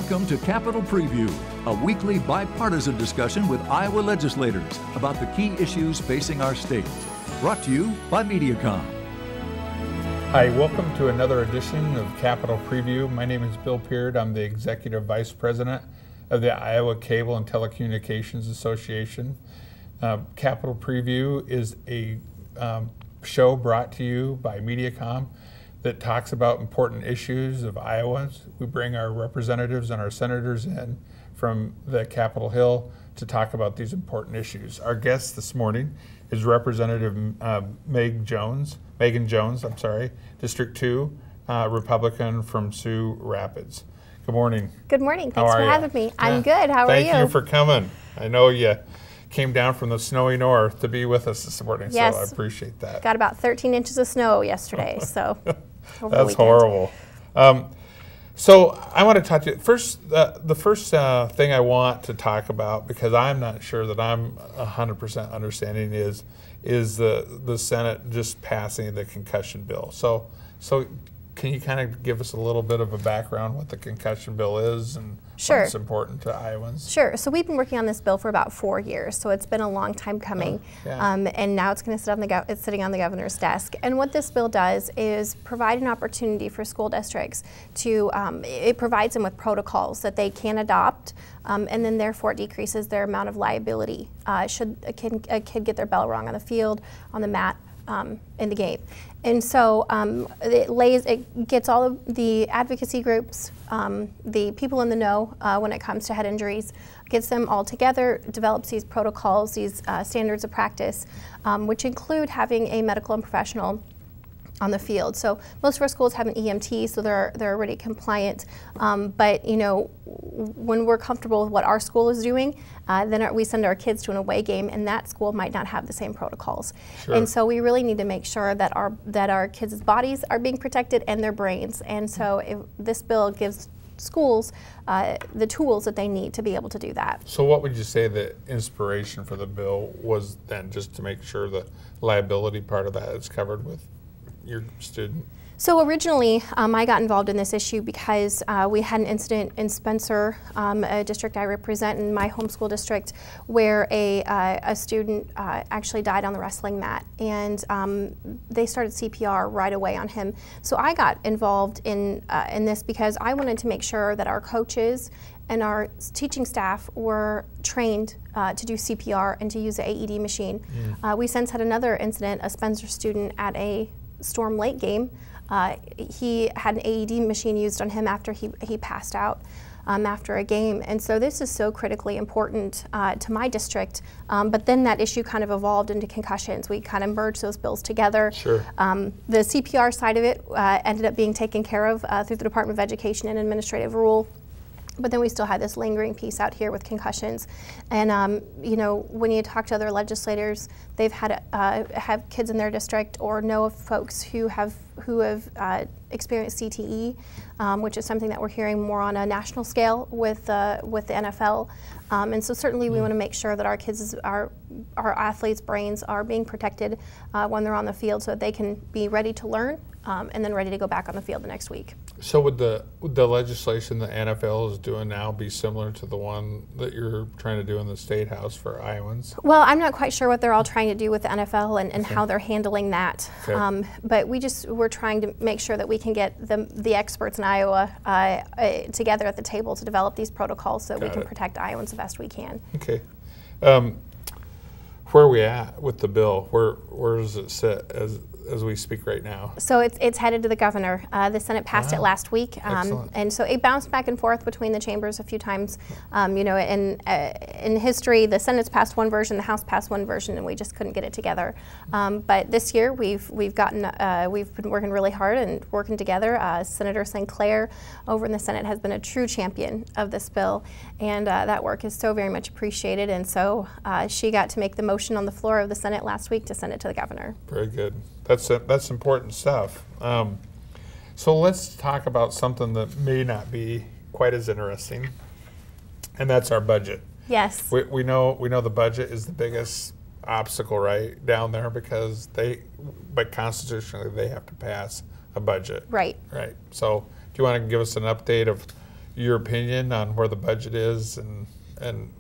Welcome to Capitol Preview, a weekly bipartisan discussion with Iowa legislators about the key issues facing our state. Brought to you by Mediacom. Hi, welcome to another edition of Capitol Preview. My name is Bill Peard. I'm the Executive Vice President of the Iowa Cable and Telecommunications Association. Capitol Preview is a show brought to you by Mediacom that talks about important issues of Iowans. We bring our representatives and our senators in from the Capitol Hill to talk about these important issues. Our guest this morning is Representative Megan Jones, District 2, Republican from Sioux Rapids. Good morning. Good morning. Thanks for having me. I'm good. How are you? Thank you for coming. I know you came down from the snowy north to be with us this morning, yes. So I appreciate that. Got about 13 inches of snow yesterday, so that's horrible. So I want to talk to you first. The first thing I want to talk about, because I'm not sure that I'm 100% understanding, is the Senate just passing the concussion bill. So can you kind of give us a little bit of a background what the concussion bill is and Sure. what's important to Iowans? Sure. So we've been working on this bill for about 4 years, so it's been a long time coming. And now it's going to sit on it's sitting on the governor's desk. And what this bill does is provide an opportunity for school districts to, it provides them with protocols that they can adopt, and then therefore it decreases their amount of liability should a kid get their bell rung on the field, on the mat, in the game. And so it gets all of the advocacy groups, the people in the know when it comes to head injuries, gets them all together, develops these protocols, these standards of practice, which include having a medical and professional on the field. So most of our schools have an EMT, so they're already compliant. But you know, when we're comfortable with what our school is doing, then we send our kids to an away game, and that school might not have the same protocols. Sure. And so we really need to make sure that our kids' bodies are being protected and their brains. And so this bill gives schools the tools that they need to be able to do that. So what would you say the inspiration for the bill was then, just to make sure the liability part of that is covered with your student? So originally, I got involved in this issue because we had an incident in Spencer, a district I represent in my homeschool district, where a student actually died on the wrestling mat, and they started CPR right away on him. So I got involved in this because I wanted to make sure that our coaches and our teaching staff were trained to do CPR and to use the AED machine. We since had another incident, a Spencer student at a Storm Lake game. He had an AED machine used on him after he passed out after a game. And so this is so critically important to my district. But then that issue kind of evolved into concussions. We kind of merged those bills together. Sure. The CPR side of it ended up being taken care of through the Department of Education and Administrative Rule. But then we still had this lingering piece out here with concussions. And you know, when you talk to other legislators, they've had have kids in their district or know of folks who have experienced CTE, which is something that we're hearing more on a national scale with the NFL. And so certainly we want to make sure that our kids, our athletes' brains are being protected when they're on the field, so that they can be ready to learn and then ready to go back on the field the next week. So would the legislation the NFL is doing now be similar to the one that you're trying to do in the State House for Iowans? Well, I'm not quite sure what they're all trying to do with the NFL and how they're handling that. Okay. But we're trying to make sure that we can get the experts in Iowa together at the table to develop these protocols so that we can protect Iowans the best we can. Okay. Where are we at with the bill? Where does it sit as we speak right now? So it's headed to the governor. The Senate passed it last week, and so it bounced back and forth between the chambers a few times. You know, in history, the Senate's passed one version, the House passed one version, and we just couldn't get it together. But this year, we've been working really hard and working together. Senator St. Clair over in the Senate has been a true champion of this bill, and that work is so very much appreciated. And so she got to make the motion on the floor of the Senate last week to send it to the governor. Very good. That's important stuff. So let's talk about something that may not be quite as interesting, and that's our budget. Yes. We know the budget is the biggest obstacle right down there because but constitutionally they have to pass a budget. Right. Right. So do you want to give us an update of your opinion on where the budget is and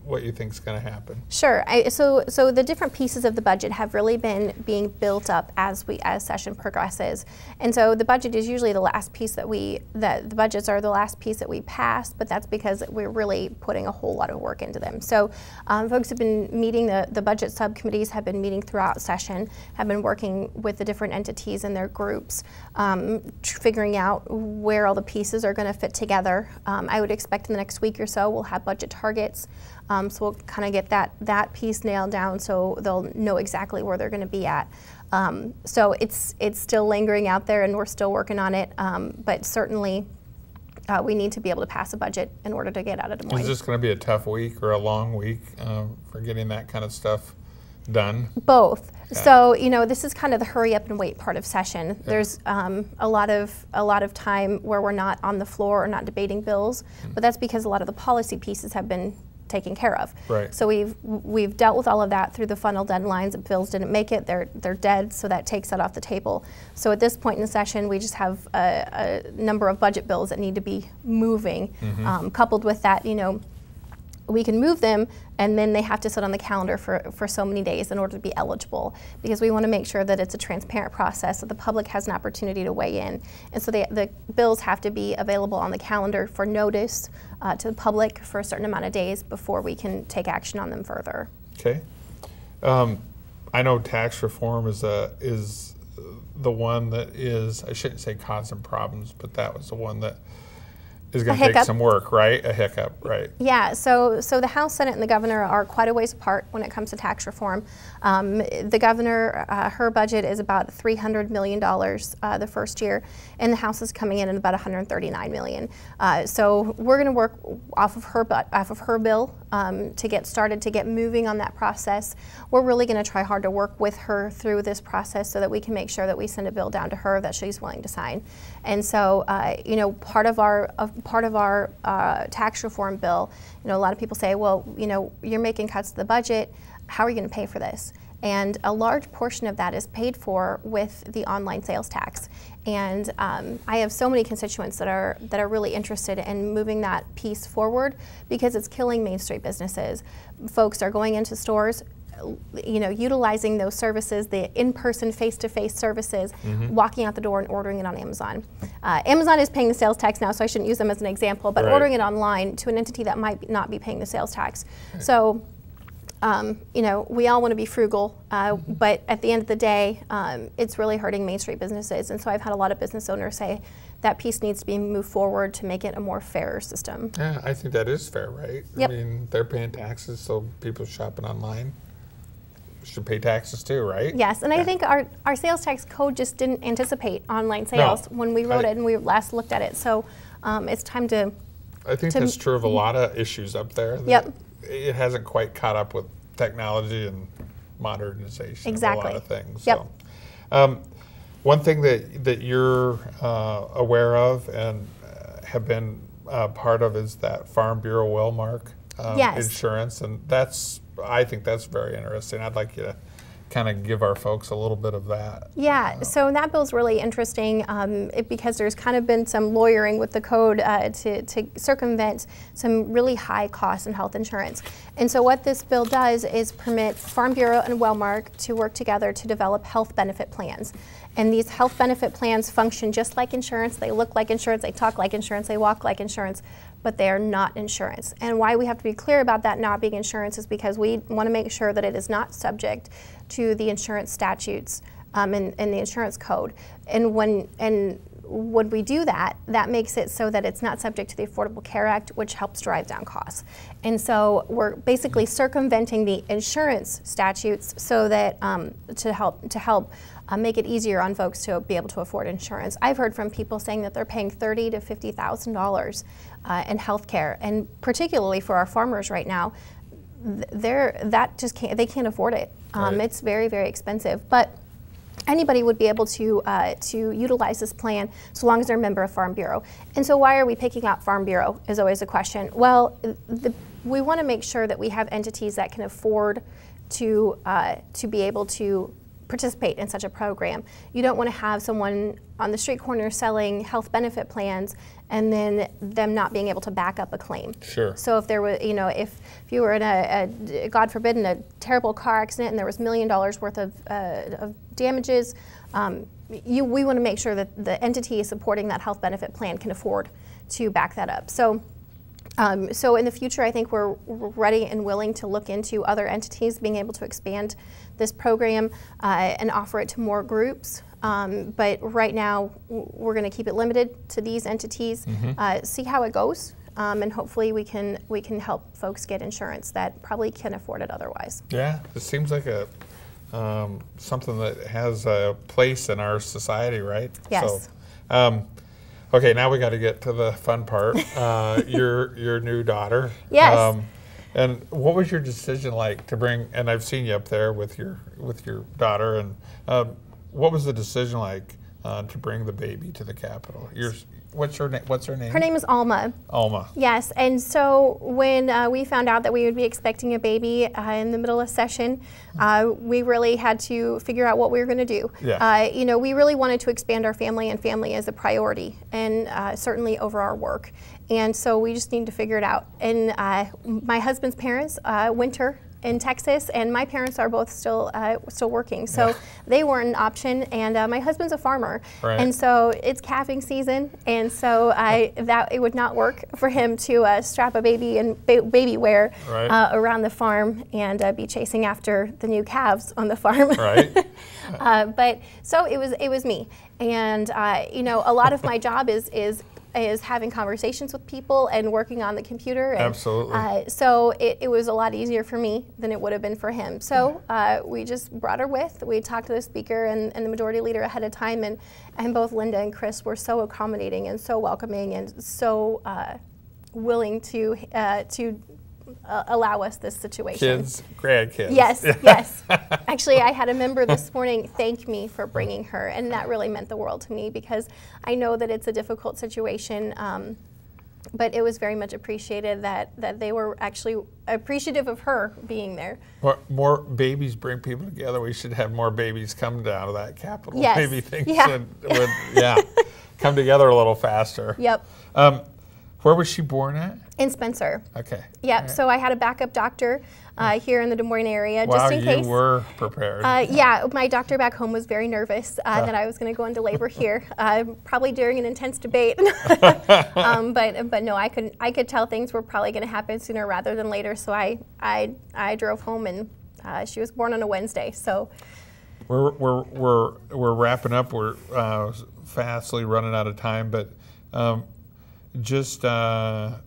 what you think is going to happen? Sure. So the different pieces of the budget have really been being built up as session progresses, and so the budget is usually the last piece the budgets are the last piece that we pass, but that's because we're really putting a whole lot of work into them. So folks have been meeting, the budget subcommittees have been meeting throughout session, have been working with the different entities and their groups, figuring out where all the pieces are going to fit together. I would expect in the next week or so we'll have budget targets. So we'll kind of get that piece nailed down so they'll know exactly where they're going to be at. So it's still lingering out there and we're still working on it, but certainly we need to be able to pass a budget in order to get out of Des Moines. Is this going to be a tough week or a long week for getting that kind of stuff done? Both. Okay. So this is kind of the hurry up and wait part of session. Yeah. There's a lot of time where we're not on the floor or not debating bills, but that's because a lot of the policy pieces have been taken care of. Right. So we've dealt with all of that through the final deadlines. If bills didn't make it, they're dead, so that takes that off the table. So at this point in the session, we just have a number of budget bills that need to be moving. Coupled with that, we can move them, and then they have to sit on the calendar for so many days in order to be eligible, because we want to make sure that it's a transparent process, that the public has an opportunity to weigh in. And so the bills have to be available on the calendar for notice to the public for a certain amount of days before we can take action on them further. Okay. I know tax reform is the one that is, I shouldn't say causing problems, but that was the one that is going to take some work, right? A hiccup, right? Yeah, so the House, Senate, and the governor are quite a ways apart when it comes to tax reform. The governor, her budget is about $300 million the first year, and the House is coming in at about $139 million. So we're going to work off of her bill to get started, to get moving on that process. We're really going to try hard to work with her through this process so that we can make sure that we send a bill down to her that she's willing to sign. And so, part of our tax reform bill, a lot of people say, well, you're making cuts to the budget. How are you going to pay for this? And a large portion of that is paid for with the online sales tax. And I have so many constituents that are really interested in moving that piece forward because it's killing Main Street businesses. Folks are going into stores, utilizing those services, the in-person, face-to-face services, walking out the door and ordering it on Amazon. Amazon is paying the sales tax now, so I shouldn't use them as an example, but ordering it online to an entity that might not be paying the sales tax. Right. So, we all want to be frugal, but at the end of the day, it's really hurting Main Street businesses. And so I've had a lot of business owners say that piece needs to be moved forward to make it a more fair system. Yeah, I think that is fair, right? Yep. I mean, they're paying taxes, so people shopping online should pay taxes too, right? Yes, and I think our sales tax code just didn't anticipate online sales when we wrote it and we last looked at it. So it's time to... I think that's true of a lot of issues up there. Yep. It hasn't quite caught up with technology and modernization of a lot of things. Yep. So, one thing that you're aware of and have been part of is that Farm Bureau Wellmark insurance, and I think that's very interesting. I'd like you to kind of give our folks a little bit of that. Yeah, so that bill's really interesting because there's kind of been some lawyering with the code to circumvent some really high costs in health insurance. And so what this bill does is permit Farm Bureau and Wellmark to work together to develop health benefit plans. And these health benefit plans function just like insurance. They look like insurance, they talk like insurance, they walk like insurance, but they are not insurance. And why we have to be clear about that not being insurance is because we want to make sure that it is not subject to the insurance statutes and the insurance code. And when we do that, that makes it so that it's not subject to the Affordable Care Act, which helps drive down costs. And so we're basically circumventing the insurance statutes so that to help make it easier on folks to be able to afford insurance. I've heard from people saying that they're paying $30,000 to $50,000 in health care, and particularly for our farmers right now, they can't afford it. It's very, very expensive. But anybody would be able to utilize this plan so long as they're a member of Farm Bureau. And so why are we picking out Farm Bureau is always a question. Well, we want to make sure that we have entities that can afford to be able to participate in such a program. You don't want to have someone on the street corner selling health benefit plans and then them not being able to back up a claim. Sure. So if there was, if you were in a God forbid, in a terrible car accident and there was $1 million worth of damages, we want to make sure that the entity supporting that health benefit plan can afford to back that up. So in the future, I think we're ready and willing to look into other entities being able to expand this program and offer it to more groups. But right now, we're going to keep it limited to these entities, see how it goes, and hopefully we can help folks get insurance that probably can't afford it otherwise. Yeah, it seems like a something that has a place in our society, right? Yes. So, okay, now we got to get to the fun part. Your new daughter. Yes. And what was your decision like to bring? And I've seen you up there with your daughter. And what was the decision like to bring the baby to the Capitol? What's her name? Her name is Alma. Alma. Yes, and so when we found out that we would be expecting a baby in the middle of session, we really had to figure out what we were going to do. Yeah. We really wanted to expand our family, and family is a priority, and certainly over our work. And so we just need to figure it out. And my husband's parents, Winter in Texas, and my parents are both still working, so they weren't an option. And my husband's a farmer, and so it's calving season, and so it would not work for him to strap a baby in baby wear around the farm and be chasing after the new calves on the farm. But so it was me, and a lot of my job is having conversations with people and working on the computer. And, absolutely. So it was a lot easier for me than it would have been for him. So we just brought her with. We talked to the speaker and the majority leader ahead of time, and both Linda and Chris were so accommodating and so welcoming and so willing to allow us this situation. Kids, grandkids. Yes, yes. Actually, I had a member this morning thank me for bringing her, and that really meant the world to me because I know that it's a difficult situation, but it was very much appreciated that they were actually appreciative of her being there. More babies bring people together. We should have more babies come down to that Capitol. Yes. Maybe things would come together a little faster. Yep. Where was she born at? In Spencer. Okay. Yep. Right. So I had a backup doctor here in the Des Moines area, just in case. You were prepared. Yeah, my doctor back home was very nervous that I was going to go into labor here, probably during an intense debate. But no, I could tell things were probably going to happen sooner rather than later. So I drove home, and she was born on a Wednesday. So we're wrapping up. We're fastly running out of time, but. Just I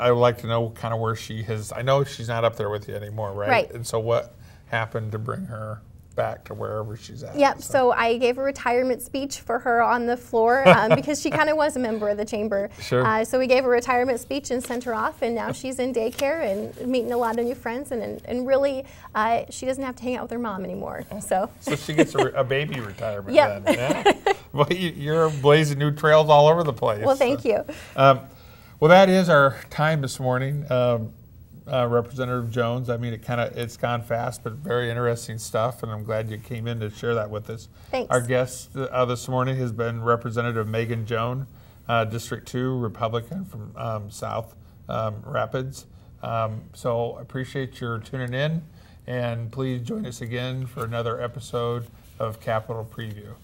would like to know kind of where she is. I know she's not up there with you anymore, right? Right. And so what happened to bring her back to wherever she's at? Yep, so I gave a retirement speech for her on the floor because she kind of was a member of the chamber. Sure. So we gave a retirement speech and sent her off, and now she's in daycare and meeting a lot of new friends, and really she doesn't have to hang out with her mom anymore. So she gets a baby retirement yep. then. Yeah. Well, you're blazing new trails all over the place. Well, thank you. Well, that is our time this morning. Representative Jones, I mean, it's gone fast, but very interesting stuff, and I'm glad you came in to share that with us. Thanks. Our guest this morning has been Representative Megan Jones, District 2, Republican from South Rapids. So I appreciate your tuning in, and please join us again for another episode of Capitol Preview.